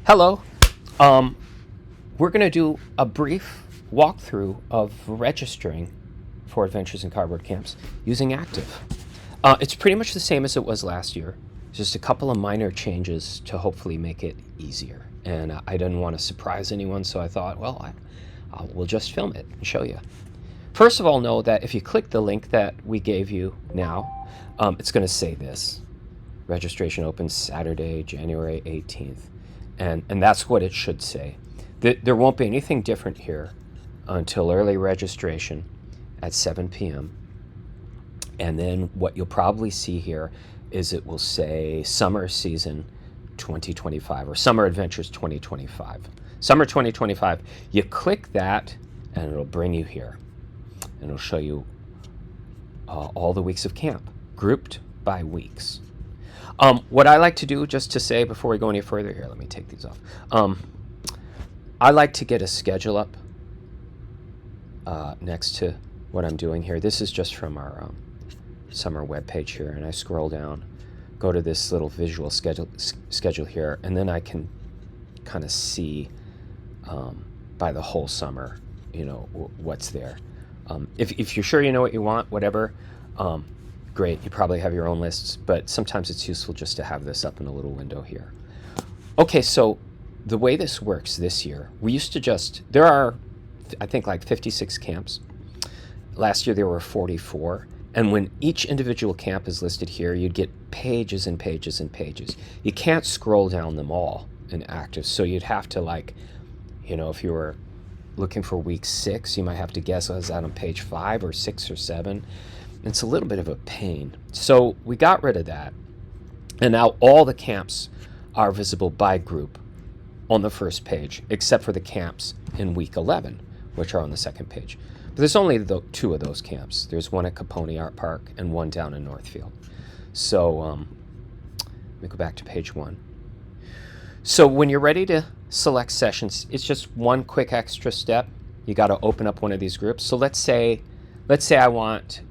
Hello. We're going to do a brief walkthrough of registering for Adventures in Cardboard Camps using Active. It's pretty much the same as it was last year, just a couple of minor changes to hopefully make it easier. And I didn't want to surprise anyone, so I thought, well, we'll just film it and show you. First of all, know that if you click the link that we gave you now, it's going to say this. Registration opens Saturday, January 18th. And that's what it should say. There won't be anything different here until early registration at 7 p.m. And then what you'll probably see here is it will say Summer Season 2025 or Summer Adventures 2025. Summer 2025, you click that and it'll bring you here. And it'll show you all the weeks of camp, grouped by weeks. What I like to do, just to say before we go any further here, let me take these off. I like to get a schedule up next to what I'm doing here. This is just from our summer webpage here, and I scroll down, go to this little visual schedule here, and then I can kind of see by the whole summer, what's there. If you're sure you know what you want, whatever. Great, you probably have your own lists, but sometimes it's useful just to have this up in a little window here. Okay, so the way this works this year, we used to there are, I think, like 56 camps. Last year there were 44, and when each individual camp is listed here, you'd get pages and pages and pages. You can't scroll down them all in Active, so you'd have to, if you were looking for week 6, you might have to guess, is that on page 5 or 6 or 7? It's a little bit of a pain. So we got rid of that. And now all the camps are visible by group on the first page, except for the camps in week 11, which are on the second page. But there's only 2 of those camps. There's one at Caponi Art Park and one down in Northfield. So let me go back to page 1. So when you're ready to select sessions, it's just one quick extra step. You got to open up one of these groups. So let's say I want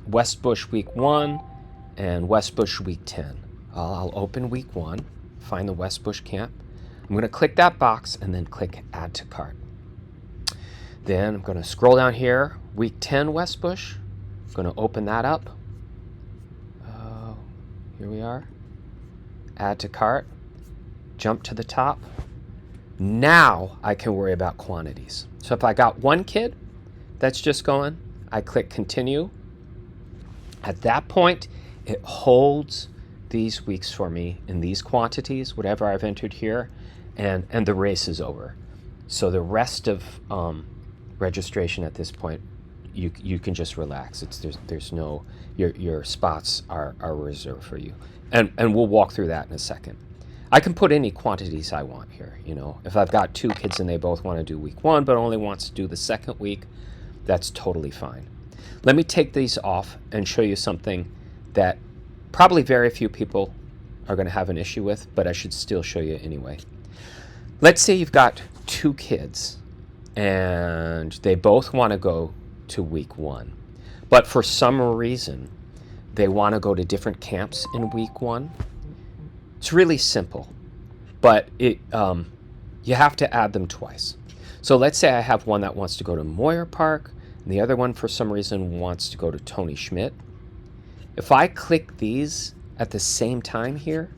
West Bush week 1 and West Bush week 10. I'll open week 1, find the West Bush camp. I'm going to click that box and then click Add to Cart. Then I'm going to scroll down here, week 10 West Bush. I'm going to open that up. Here we are. Add to Cart. Jump to the top. Now I can worry about quantities. So if I got one kid that's just going, I click Continue. At that point, it holds these weeks for me in these quantities, whatever I've entered here, and the race is over. So the rest of registration at this point, you can just relax. There's no, your spots are reserved for you, and we'll walk through that in a second. I can put any quantities I want here. If I've got 2 kids and they both want to do week 1 but only wants to do the second week, that's totally fine. Let me take these off and show you something that probably very few people are going to have an issue with, but I should still show you anyway. Let's say you've got 2 kids and they both want to go to week 1, but for some reason they want to go to different camps in week 1. It's really simple, but you have to add them twice. So let's say I have one that wants to go to Moyer Park, and the other one for some reason wants to go to Tony Schmidt. If I click these at the same time here,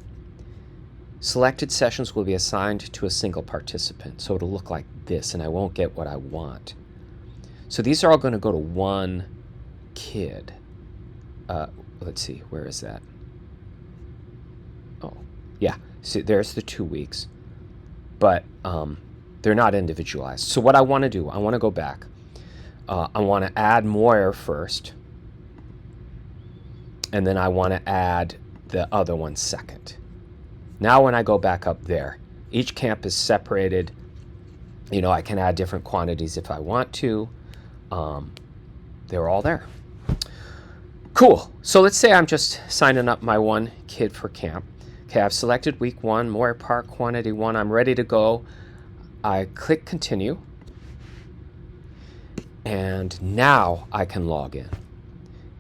selected sessions will be assigned to a single participant. So it'll look like this, and I won't get what I want. So these are all going to go to one kid. Let's see, where is that? Oh, yeah. See, there's the 2 weeks, but they're not individualized. So what I want to do, I want to go back. I want to add Moyer first, and then I want to add the other one second. Now when I go back up there, each camp is separated. I can add different quantities if I want to. They're all there. Cool. So let's say I'm just signing up my 1 kid for camp. Okay, I've selected week 1, Moyer Park, quantity 1. I'm ready to go. I click Continue. And now I can log in.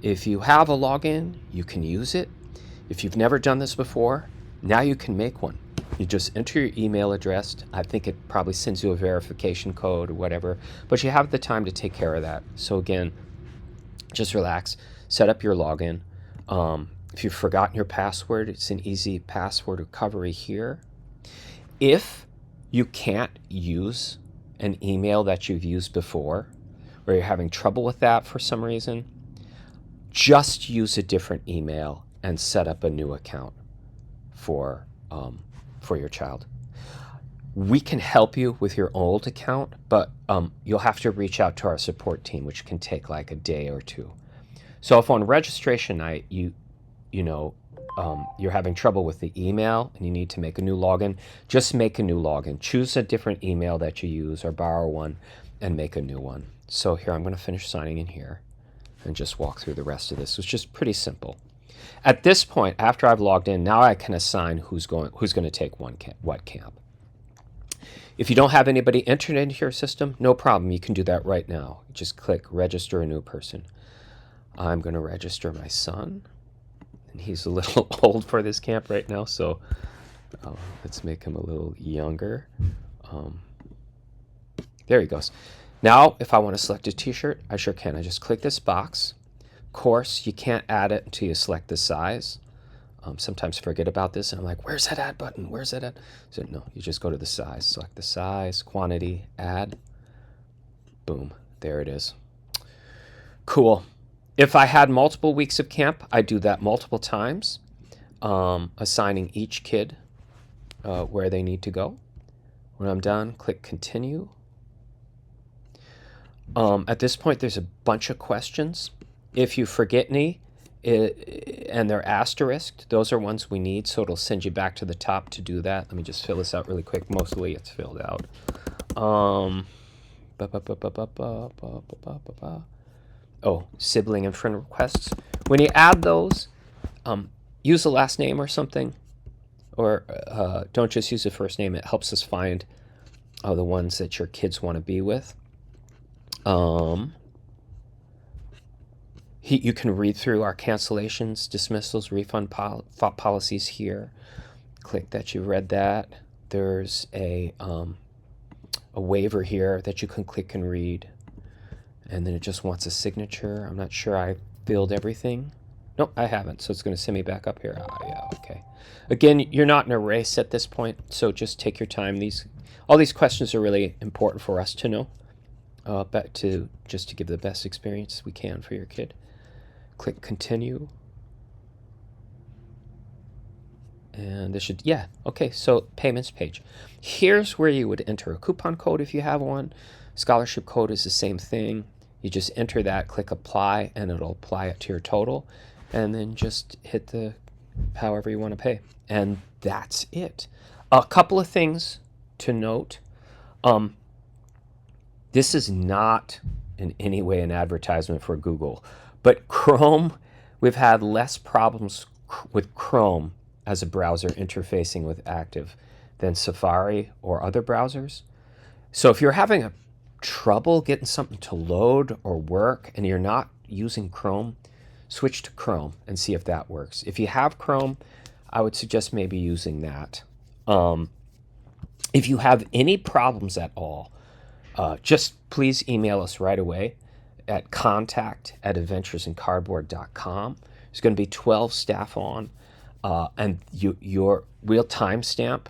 If you have a login, you can use it. If you've never done this before, now you can make one. You just enter your email address. I think it probably sends you a verification code or whatever, but you have the time to take care of that. So again, just relax, set up your login. If you've forgotten your password, it's an easy password recovery here. If you can't use an email that you've used before, or you're having trouble with that for some reason, just use a different email and set up a new account for your child. We can help you with your old account, but you'll have to reach out to our support team, which can take like a day or two. So if on registration night you're having trouble with the email and you need to make a new login, just make a new login. Choose a different email that you use or borrow one and make a new one. So here, I'm going to finish signing in here and just walk through the rest of this. It's just pretty simple. At this point, after I've logged in, now I can assign who's going to take what camp. If you don't have anybody entered into your system, no problem. You can do that right now. Just click register a new person. I'm going to register my son. And he's a little old for this camp right now, so let's make him a little younger. There he goes. Now, if I want to select a t-shirt, I sure can. I just click this box. Of course, you can't add it until you select the size. Sometimes I forget about this, and I'm like, where's that add button? Where's that add? So no, you just go to the size. Select the size, quantity, add. Boom, there it is. Cool. If I had multiple weeks of camp, I do that multiple times, assigning each kid where they need to go. When I'm done, click continue. At this point, there's a bunch of questions. If you forget any and they're asterisked, those are ones we need, so it'll send you back to the top to do that. Let me just fill this out really quick. Mostly it's filled out. Oh, sibling and friend requests. When you add those, use a last name or something, or don't just use the first name. It helps us find the ones that your kids want to be with. You can read through our cancellations, dismissals, refund policies here. Click that you've read that. There's a waiver here that you can click and read. And then it just wants a signature. I'm not sure I filled everything. Nope, I haven't, so it's going to send me back up here. Yeah, okay. Again, you're not in a race at this point, so just take your time. All these questions are really important for us to know, just to give the best experience we can for your kid. Click continue. And this should, yeah, okay, so payments page. Here's where you would enter a coupon code if you have one. Scholarship code is the same thing. You just enter that, click apply, and it'll apply it to your total. And then just hit the however you want to pay. And that's it. A couple of things to note. This is not in any way an advertisement for Google, but Chrome, we've had less problems with Chrome as a browser interfacing with Active than Safari or other browsers. So if you're having trouble getting something to load or work and you're not using Chrome, switch to Chrome and see if that works. If you have Chrome, I would suggest maybe using that. If you have any problems at all, just please email us right away at contact@adventuresincardboard.com. There's going to be 12 staff on, and your real timestamp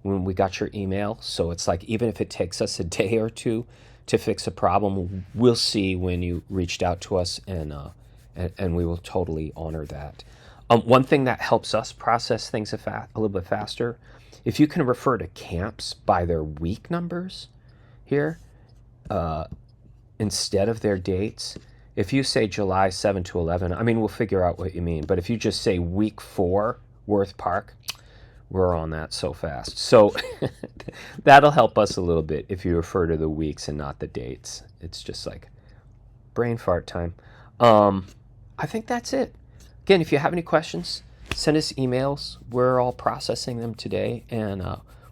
when we got your email. So it's like, even if it takes us a day or two to fix a problem, we'll see when you reached out to us, and we will totally honor that. One thing that helps us process things a little bit faster, if you can refer to camps by their week numbers here, instead of their dates. If you say July 7 to 11, I mean, we'll figure out what you mean. But if you just say week 4, Worth Park, we're on that so fast. So that'll help us a little bit if you refer to the weeks and not the dates. It's just like brain fart time. I think that's it. Again, if you have any questions, send us emails. We're all processing them today, and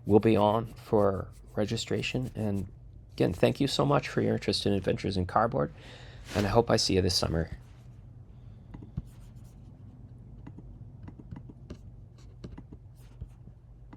we'll be on for registration. And again, thank you so much for your interest in Adventures in Cardboard, and I hope I see you this summer.